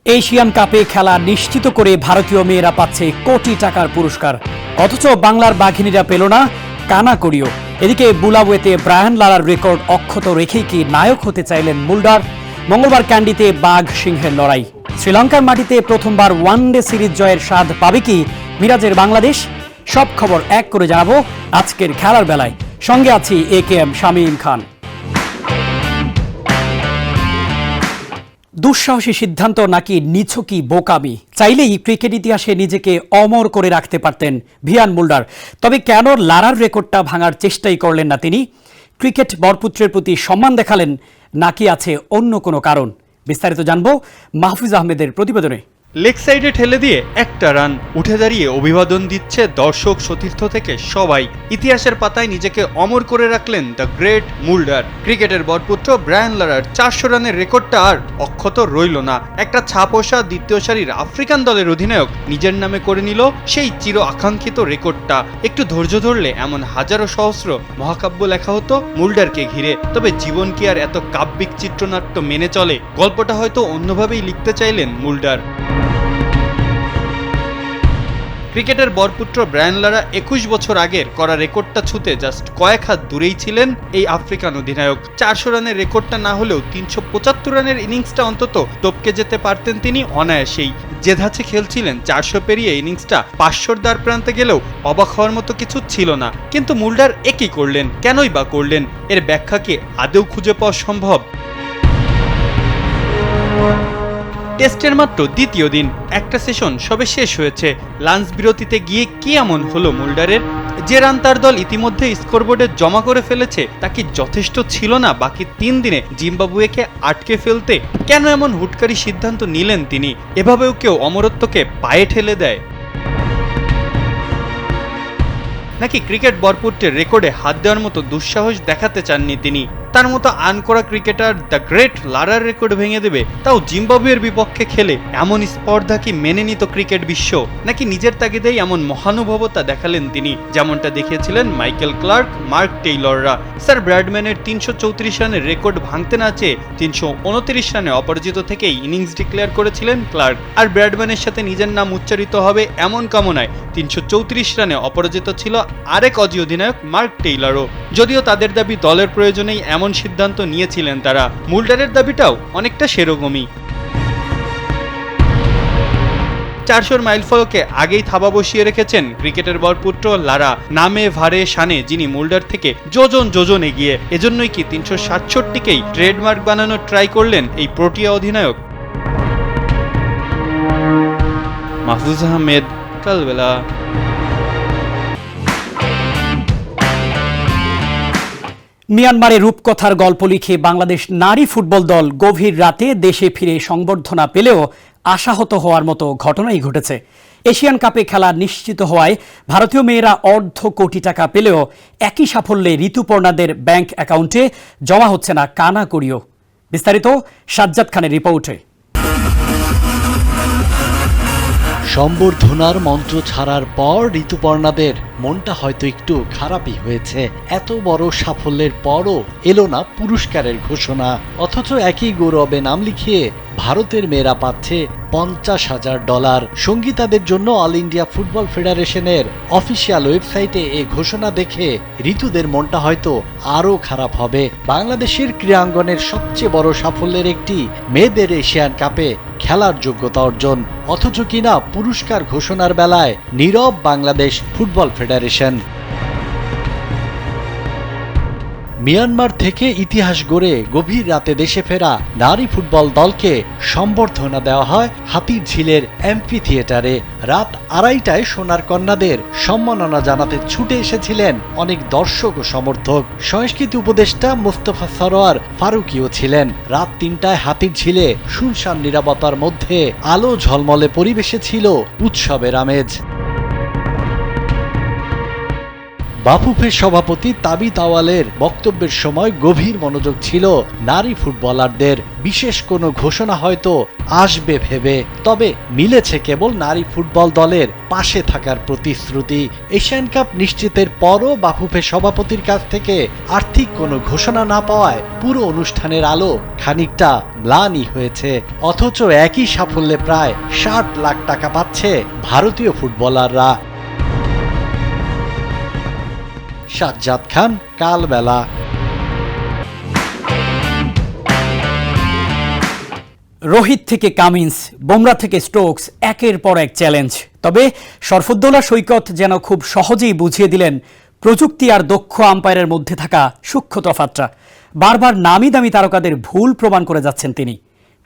Asian কাপে খেলা নিশ্চিত করে ভারতীয় মেয়েরা পাচ্ছে কোটি টাকার পুরস্কার, অথচ বাংলার বাঘিনীরা পেল না কানাকড়িও। এদিকে বুলাওয়েতে ব্রায়ান লারার রেকর্ড অক্ষত রেখেই কি নায়ক হতে চাইলেন মুল্ডার? মঙ্গলবার ক্যান্ডিতে বাঘ সিংহের লড়াই। শ্রীলঙ্কার মাটিতে প্রথমবার ওয়ানডে সিরিজ জয়ের স্বাদ পাবে কি মিরাজের বাংলাদেশ? সব খবর এক করে জানাবো আজকের খেলার বেলায়। সঙ্গে আছি AKM শামীম খান। দুঃসাহসী সিদ্ধান্ত নাকি নিছকই বোকামি? চাইলেই ক্রিকেট ইতিহাসে নিজেকে অমর করে রাখতে পারতেন ভিয়ান মুল্ডার। তবে কেন লারার রেকর্ডটা ভাঙার চেষ্টাই করলেন না তিনি? ক্রিকেট বরপুত্রের প্রতি সম্মান দেখালেন নাকি আছে অন্য কোনো কারণ? বিস্তারিত জানবো মাহফুজ আহমেদের প্রতিবেদনে। লেগ সাইডে ঠেলে দিয়ে একটা রান, উঠে দাঁড়িয়ে অভিবাদন দিচ্ছে দর্শক সতীর্থ থেকে সবাই। ইতিহাসের পাতায় নিজেকে অমর করে রাখলেন দ্য গ্রেট মুল্ডার। ক্রিকেটের বরপুত্র ব্রায়ান লারার 400 রানের রেকর্ডটা আর অক্ষত রইল না। একটা ছাপোষা দ্বিতীয় সারির আফ্রিকান দলের অধিনায়ক নিজের নামে করে নিল সেই চির আকাঙ্ক্ষিত রেকর্ডটা। একটু ধৈর্য ধরলে এমন হাজারো সহস্র মহাকাব্য লেখা হতো মুল্ডারকে ঘিরে। তবে জীবন কি আর এত কাব্যিক চিত্রনাট্য মেনে চলে? গল্পটা হয়তো অন্যভাবেই লিখতে চাইলেন মুল্ডার। ক্রিকেটের বরপুত্র ব্রায়ান লারা 21 বছর আগের করা রেকর্ডটা ছুঁতে জাস্ট কয়েক হাত দূরেই ছিলেন এই আফ্রিকান অধিনায়ক। 400 রানের রেকর্ডটা না হলেও 375 রানের ইনিংসটা অন্তত টপকে যেতে পারতেন তিনি অনায়াসেই। যে ধাঁচে খেলছিলেন 400 পেরিয়ে ইনিংসটা 500 দ্বার প্রান্তে গেলেও অবাক হওয়ার মতো কিছু ছিল না। কিন্তু মুল্ডার একই করলেন, কেনই বা করলেন? এর ব্যাখ্যা কি আদৌ খুঁজে পাওয়া সম্ভব? টেস্টের মাত্র দ্বিতীয় দিন, একটা সেশন সবে শেষ হয়েছে। লাঞ্চ বিরতিতে গিয়ে কি এমন হলো মুল্ডারের? যে রান তার দল ইতিমধ্যে স্কোরবোর্ডে জমা করে ফেলেছে তা কি যথেষ্ট ছিল না বাকি 3 দিনে জিম্বাবুয়েকে আটকে ফেলতে? কেন এমন হুটকারী সিদ্ধান্ত নিলেন তিনি? এভাবেও কেউ অমরত্বকে পায়ে ঠেলে দেয়? নাকি ক্রিকেট বরপুত্রের রেকর্ডে হাত দেওয়ার মতো দুঃসাহস দেখাতে চাননি তিনি? তার মতো আনকরা ক্রিকেটার দ্য গ্রেট লারার রেকর্ড ভেঙে দেবে, তাও জিম্বাবুয়ের বিপক্ষে খেলে, এমন স্পর্ধা কি মেনে নিত ক্রিকেট বিশ্ব? নাকি নিজের তাগিদেই এমন মহানুভবতা দেখালেন তিনি, যেমনটা দেখিয়েছিলেন মাইকেল ক্লার্ক, মার্ক টেইলররা? স্যার ব্র্যাডম্যানের 334 রানের রেকর্ড ভাঙতে না চেয়ে 329 রানে অপরাজিত থেকেই ইনিংস ডিক্লেয়ার করেছিলেন ক্লার্ক। আর ব্র্যাডম্যানের সাথে নিজের নাম উচ্চারিত হবে এমন কামনায় 334 রানে অপরাজিত ছিল আরেক অজি অধিনায়ক মার্ক টেইলরও। যদিও তাদের দাবি দলের প্রয়োজনেই এমন সিদ্ধান্ত নিয়েছিলেন তারা, মুল্ডারের দাবিটাও অনেকটা সেরকমই। 400 মাইল ফলকে আগেই থাবা বসিয়ে রেখেছেন ক্রিকেটের বরপুত্র লারা, নামে ভারে শানে যিনি মুল্ডার থেকে যোজন এগিয়ে। এজন্যই কি 367কেই ট্রেডমার্ক বানানোর ট্রাই করলেন এই প্রোটিয়া অধিনায়ক? মাহফুজ আহমেদ, কালবেলা। মিয়ানমারে রূপকথার গল্প লিখে বাংলাদেশ নারী ফুটবল দল গভীর রাতে দেশে ফিরে সংবর্ধনা পেলেও আশাহত হওয়ার মতো ঘটনাই ঘটেছে। এশিয়ান কাপে খেলা নিশ্চিত হওয়ায় ভারতীয় মেয়েরা অর্ধ কোটি টাকা পেলেও একই সাফল্যে ঋতুপর্ণাদের ব্যাংক অ্যাকাউন্টে জমা হচ্ছে না কানাকড়িও। বিস্তারিত সাজ্জাদ খানের রিপোর্টে। সম্বর্ধনার মন্ত্র ছাড়ার পর ঋতুপর্ণাদের মনটা হয়তো একটু খারাপই হয়েছে। এত বড় সাফল্যের পরও এলো না পুরস্কারের ঘোষণা, অথচ একই গৌরবে নাম লিখিয়ে ভারতের মেয়েরা পাচ্ছে $50,000। সঙ্গীতাদের জন্য অল ইন্ডিয়া ফুটবল ফেডারেশনের অফিসিয়াল ওয়েবসাইটে এই ঘোষণা দেখে ঋতুদের মনটা হয়তো আরও খারাপ হবে। বাংলাদেশের ক্রীড়াঙ্গনের সবচেয়ে বড় সাফল্যের একটি মেয়েদের এশিয়ান কাপে খেলার যোগ্যতা অর্জন, অথচ কিনা পুরস্কার ঘোষণার বেলায় নীরব বাংলাদেশ ফুটবল ফেডারেশন। মিয়ানমার থেকে ইতিহাস গড়ে গভীর রাতে দেশে ফেরা নারী ফুটবল দলকে সম্বর্ধনা দেওয়া হয় হাতিরঝিলের এমপি থিয়েটারে। রাত 2:30টায় সোনার কন্যাদের সম্মাননা জানাতে ছুটে এসেছিলেন অনেক দর্শক ও সমর্থক। সংস্কৃতি উপদেষ্টা মোস্তফা সরোয়ার ফারুকিও ছিলেন। রাত 3টায় হাতিরঝিলে শুনশান নীরবতার মধ্যে আলো ঝলমলে পরিবেশে ছিল উৎসবের আমেজ। বাফুফের সভাপতি তাবিত আওয়ালের বক্তব্যের সময় গভীর মনোযোগ ছিল নারী ফুটবলারদের। বিশেষ কোনো ঘোষণা হয়তো আসবে ভেবে, তবে মিলেছে কেবল নারী ফুটবল দলের পাশে থাকার প্রতিশ্রুতি। এশিয়ান কাপ নিশ্চিতের পরও বাফুফের সভাপতির কাছ থেকে আর্থিক কোনো ঘোষণা না পাওয়ায় পুরো অনুষ্ঠানের আলো খানিকটা ম্লানি হয়েছে। অথচ একই সাফল্যে প্রায় 60 লাখ টাকা পাচ্ছে ভারতীয় ফুটবলাররা। সাজ্জাদ খান, কালবেলা। রোহিত থেকে কামিন্স, বুমরা থেকে স্টোকস, একের পর এক চ্যালেঞ্জ। তবে শরফুদ্দৌলা সৈকত যেন খুব সহজেই বুঝিয়ে দিলেন প্রযুক্তি আর দক্ষ আম্পায়ারের মধ্যে থাকা সূক্ষ্ম তফাৎটা। বারবার নামি দামি তারকাদের ভুল প্রমাণ করে যাচ্ছেন তিনি।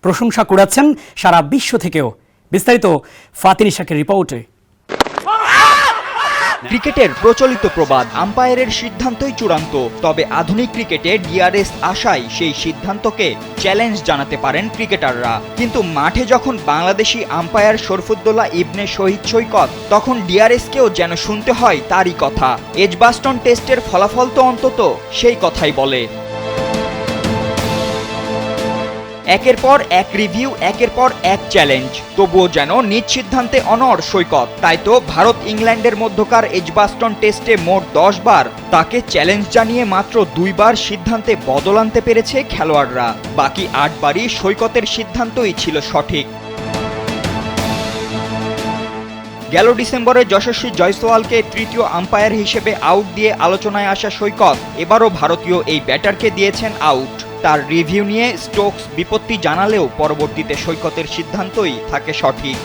প্রশংসা কুড়াচ্ছেন সারা বিশ্ব থেকেও। বিস্তারিত ফাতিন ইশাকের রিপোর্টে। ক্রিকেটের প্রচলিত প্রবাদ আম্পায়ারের সিদ্ধান্তই চূড়ান্ত, তবে আধুনিক ক্রিকেটে ডিআরএস আশায় সেই সিদ্ধান্তকে চ্যালেঞ্জ জানাতে পারেন ক্রিকেটাররা। কিন্তু মাঠে যখন বাংলাদেশি আম্পায়ার শরফুদ্দৌলা ইবনে শহীদ সৈকত, তখন ডিআরএসকেও যেন শুনতে হয় তারই কথা। এজবাস্টন টেস্টের ফলাফল তো অন্তত সেই কথাই বলে। একের পর এক রিভিউ, একের পর এক চ্যালেঞ্জ, তবুও যেন নিজ সিদ্ধান্তে অনড় সৈকত। তাই তো ভারত ইংল্যান্ডের মধ্যকার এজবাস্টন টেস্টে মোট 10 বার তাকে চ্যালেঞ্জ জানিয়ে মাত্র 2 বার সিদ্ধান্তে বদল আনতে পেরেছে খেলোয়াড়রা। বাকি 8 বারই সৈকতের সিদ্ধান্তই ছিল সঠিক। গেল ডিসেম্বরে যশস্বী জয়সওয়ালকে তৃতীয় আম্পায়ার হিসেবে আউট দিয়ে আলোচনায় আসা সৈকত এবারও ভারতীয় এই ব্যাটারকে দিয়েছেন আউট। তার রিভিউ নিয়ে স্টোকস বিপত্তি জানালেও পরবর্তীতে সৈকতের সিদ্ধান্তই থাকে সঠিক।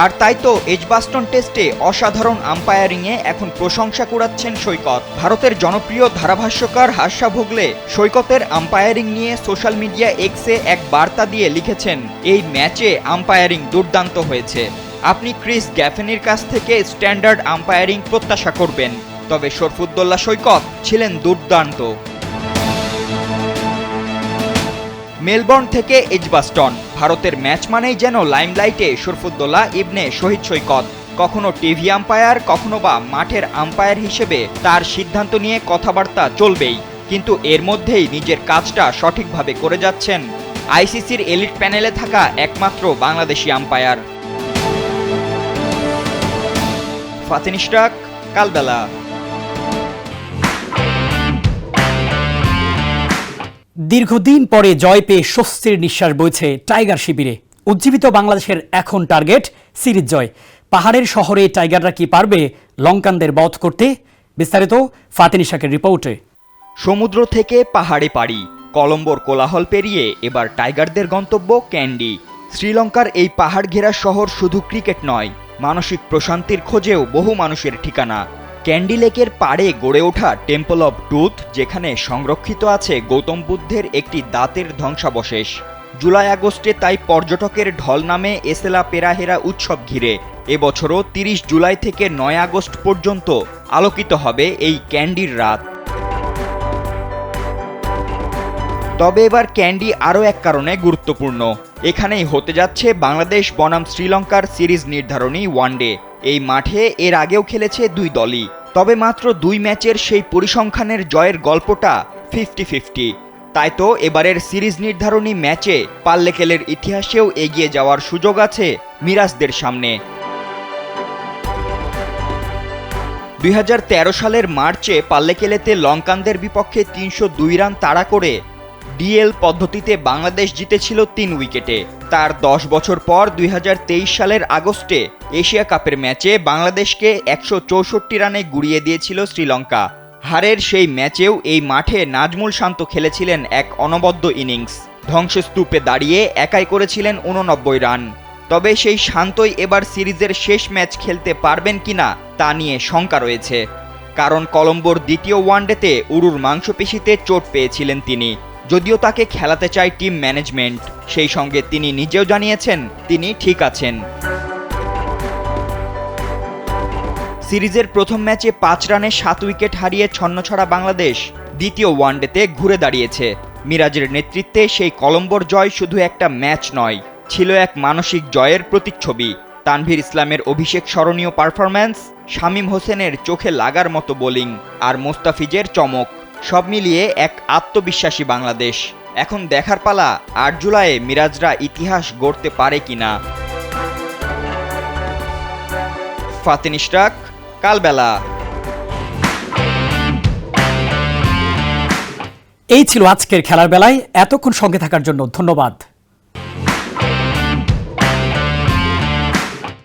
আর তাই তো এজবাস্টন টেস্টে অসাধারণ আম্পায়ারিংয়ে এখন প্রশংসা কুড়াচ্ছেন সৈকত। ভারতের জনপ্রিয় ধারাভাষ্যকার হাস্যা ভোগলে সৈকতের আম্পায়ারিং নিয়ে সোশ্যাল মিডিয়া এক্সে এক বার্তা দিয়ে লিখেছেন, এই ম্যাচে আম্পায়ারিং দুর্দান্ত হয়েছে। আপনি ক্রিস গ্যাফেনির কাছ থেকে স্ট্যান্ডার্ড আম্পায়ারিং প্রত্যাশা করবেন, তবে শরফুদ্দৌলা সৈকত ছিলেন দুর্দান্ত। মেলবোর্ন থেকে এজবাস্টন, ভারতের ম্যাচ মানেই যেন লাইমলাইটে শরফুদ্দৌলা ইবনে শহীদ সৈকত। কখনো টিভি আম্পায়ার, কখনো বা মাঠের আম্পায়ার হিসেবে তার সিদ্ধান্ত নিয়ে কথাবার্তা চলবেই, কিন্তু এর মধ্যেই নিজের কাজটা সঠিকভাবে করে যাচ্ছেন আইসিসির এলিট প্যানেলে থাকা একমাত্র বাংলাদেশি আম্পায়ার। ফাতিন ইশরাক, কালবেলা। দীর্ঘদিন পরে জয় পেয়ে স্বস্তির নিঃশ্বাস বইছে টাইগার শিবিরে। উজ্জীবিত বাংলাদেশের এখন টার্গেট সিরিজ জয়। পাহাড়ের শহরে টাইগাররা কি পারবে লঙ্কানদের বধ করতে? বিস্তারিত ফাতিন ইশাকের রিপোর্টে। সমুদ্র থেকে পাহাড়ে পাড়ি, কলম্বোর কোলাহল পেরিয়ে এবার টাইগারদের গন্তব্য ক্যান্ডি। শ্রীলঙ্কার এই পাহাড় ঘেরা শহর শুধু ক্রিকেট নয়, মানসিক প্রশান্তির খোঁজেও বহু মানুষের ঠিকানা। ক্যান্ডি লেকের পাড়ে গড়ে ওঠা টেম্পল অব ট্রুথ, যেখানে সংরক্ষিত আছে গৌতম বুদ্ধের একটি দাঁতের ধ্বংসাবশেষ। জুলাই আগস্টে তাই পর্যটকের ঢল নামে এসেলা পেরাহেরা উৎসব ঘিরে। এবছরও 30 জুলাই থেকে 9 আগস্ট পর্যন্ত আলোকিত হবে এই ক্যান্ডির রাত। তবে এবার ক্যান্ডি আরও এক কারণে গুরুত্বপূর্ণ। এখানেই হতে যাচ্ছে বাংলাদেশ বনাম শ্রীলঙ্কার সিরিজ নির্ধারণী ওয়ানডে। এই মাঠে এর আগেও খেলেছে 2 দলই, তবে মাত্র 2 ম্যাচের সেই পরিসংখ্যানের জয়ের গল্পটা 50-50। তাই তো এবারের সিরিজ নির্ধারণী ম্যাচে পাল্লেকেলের ইতিহাসেও এগিয়ে যাওয়ার সুযোগ আছে মিরাজদের সামনে। 2013 সালের মার্চে পাল্লেকেলেতে লঙ্কানদের বিপক্ষে 302 রান তাড়া করে ডিএল পদ্ধতিতে বাংলাদেশ জিতেছিল 3 উইকেটে। তার 10 বছর পর 2023 সালের আগস্টে এশিয়া কাপের ম্যাচে বাংলাদেশকে 164 রানে গুড়িয়ে দিয়েছিল শ্রীলঙ্কা। হারের সেই ম্যাচেও এই মাঠে নাজমুল শান্ত খেলেছিলেন এক অনবদ্য ইনিংস। ধ্বংসস্তূপে দাঁড়িয়ে একাই করেছিলেন 89 রান। তবে সেই শান্তই এবার সিরিজের শেষ ম্যাচ খেলতে পারবেন কিনা তা নিয়ে শঙ্কা রয়েছে, কারণ কলম্বোর দ্বিতীয় ওয়ানডেতে উরুর মাংসপেশিতে চোট পেয়েছিলেন তিনি। যদিও তাকে খেলাতে চায় টিম ম্যানেজমেন্ট, সেই সঙ্গে তিনি নিজেও জানিয়েছেন তিনি ঠিক আছেন। সিরিজের প্রথম ম্যাচে 5 রানে 7 উইকেট হারিয়ে ছন্নছাড়া বাংলাদেশ দ্বিতীয় ওয়ানডেতে ঘুরে দাঁড়িয়েছে। মিরাজের নেতৃত্বে সেই কলম্বোর জয় শুধু একটা ম্যাচ নয়, ছিল এক মানসিক জয়ের প্রতিচ্ছবি। তানভীর ইসলামের অভিষেক স্মরণীয় পারফরম্যান্স, শামীম হোসেনের চোখে লাগার মতো বোলিং আর মোস্তাফিজের চমক, সব মিলিয়ে এক আত্মবিশ্বাসী বাংলাদেশ। এখন দেখার পালা ৮ জুলাইয়ে মিরাজরা ইতিহাস গড়তে পারে কিনা। ফাতিন ইশরাক, কালবেলা। এই ছিল আজকের খেলার বেলায়। এতক্ষণ সঙ্গে থাকার জন্য ধন্যবাদ।